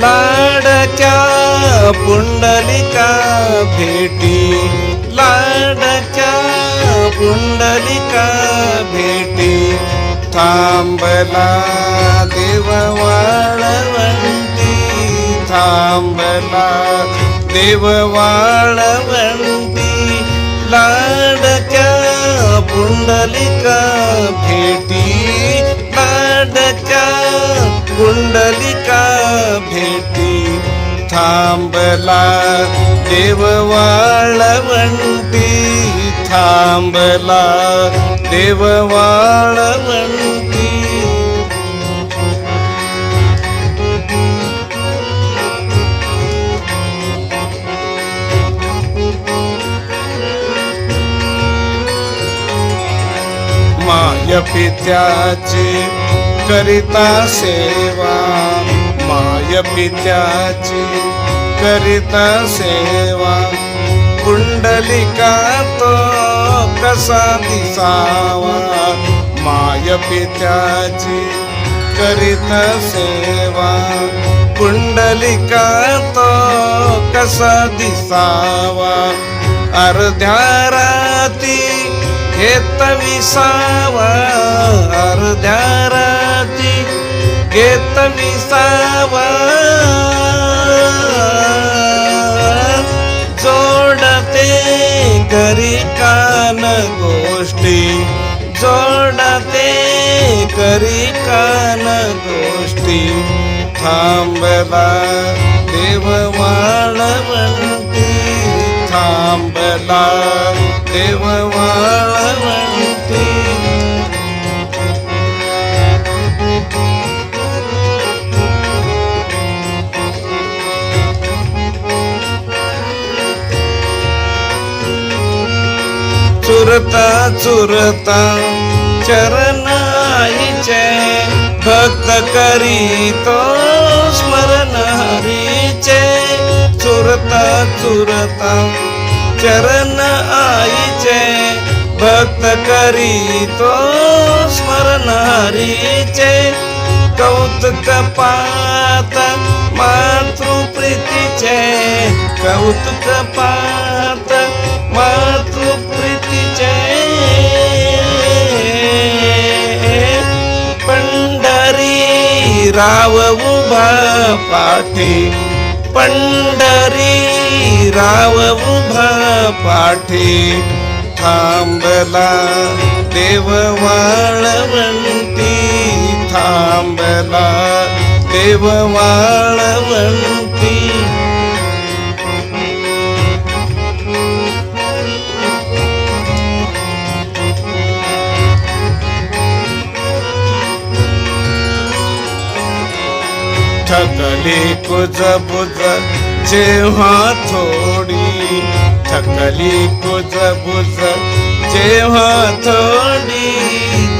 लाडक्या पुंडलिका भेटी, लाडक्या पुंडलिका भेटी, थांबला देव वाळवंटी, थांबला देव वाळवंटी, लाडक्या पुंडलिका भेटी, लाडक्या पुंडलिका भेटी, थांबला देव वाळवंटी, थांबला देव वाळवंटी. माय पित्याची करिता सेवा, माय पित्याची करिता सेवा, पुंडलिका तो कसा दिसावा, माय पित्याची करिता सेवा, पुंडलिका तो कसा दिसावा, अर्ध्या राती घेत विसावा, अर्ध्या राती घेत विसावा, जोडते करी कान गोष्टी, जोडते करी कान गोष्टी, थांबला देव वाळवंटी, थांबला देव वाळवंटी. चुरता चुरता चरण आईचे, भक्त करीतो स्मरण हरीचे, चुरता चुरता चरण आईचे, भक्त करीतो स्मरण हरीचे, कौतुक पात मातृप्रीतीचे, कौतुक पात मातृप्रीतीचे, पंढरी राव उभा पाठी, पंढरी राव उभा पाठी, थांबला देव वाळवंटी, थांबला देव वाळवंटी. थकली कुजबुज जेव्हा थोडी, थकली कुजबुज जेव्हा थोडी,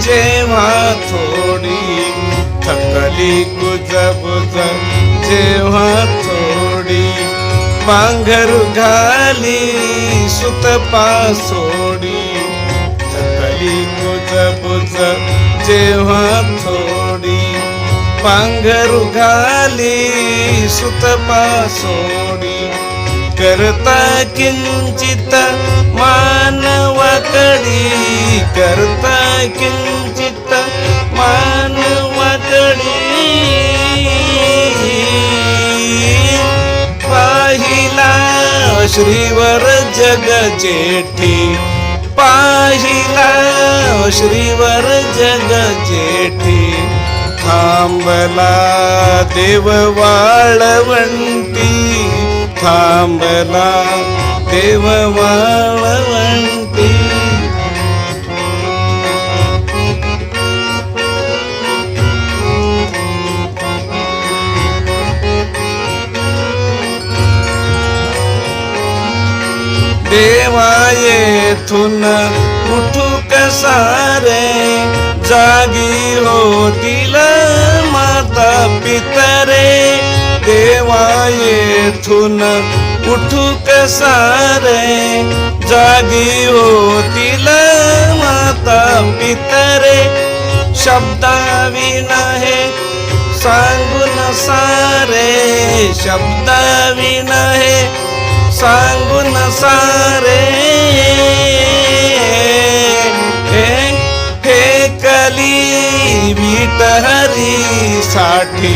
जेव्हा थोडी, थकली कुजबुज जेव्हा थोडी, पांघरू घाली सुत पासोडी, थकली कुजबुज जेव्हा थोडी, पांघरू घाली सुत पासोडी, करता किंचित मानवाकडी, करता किंचित मानवाकडी, पाहिला श्रीवर जग जेठी, पाहिला श्रीवर जग जेठी, थांबला देव वाळवंटी, थांबला देव वाळवंटी. देवा येथून उठू कसारे, जागी होतील माता पितरे, देवा येथून उठू कसारे, जागी होतील माता पितरे, शब्दाविना हे सांगून सारे शब्दाविण हे सांगून सारे हे कली विटहरी साठी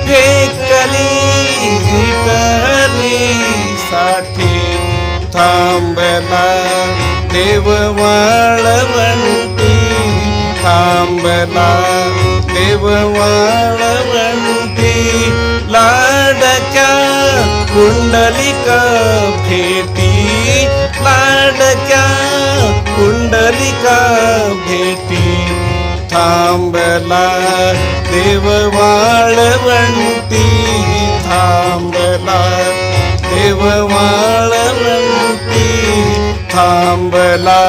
हे कली विटहरी साठी थांबला देव वाळवंटी थांबला देव वाळवंटी लाडक्या कुंडलिका भेटी लाडक्या कुंडलिका भेटी थांबला देव वाळवंटी थांबला देव वाळवंटी थांबला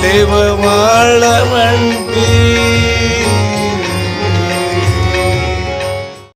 देव वाळवंटी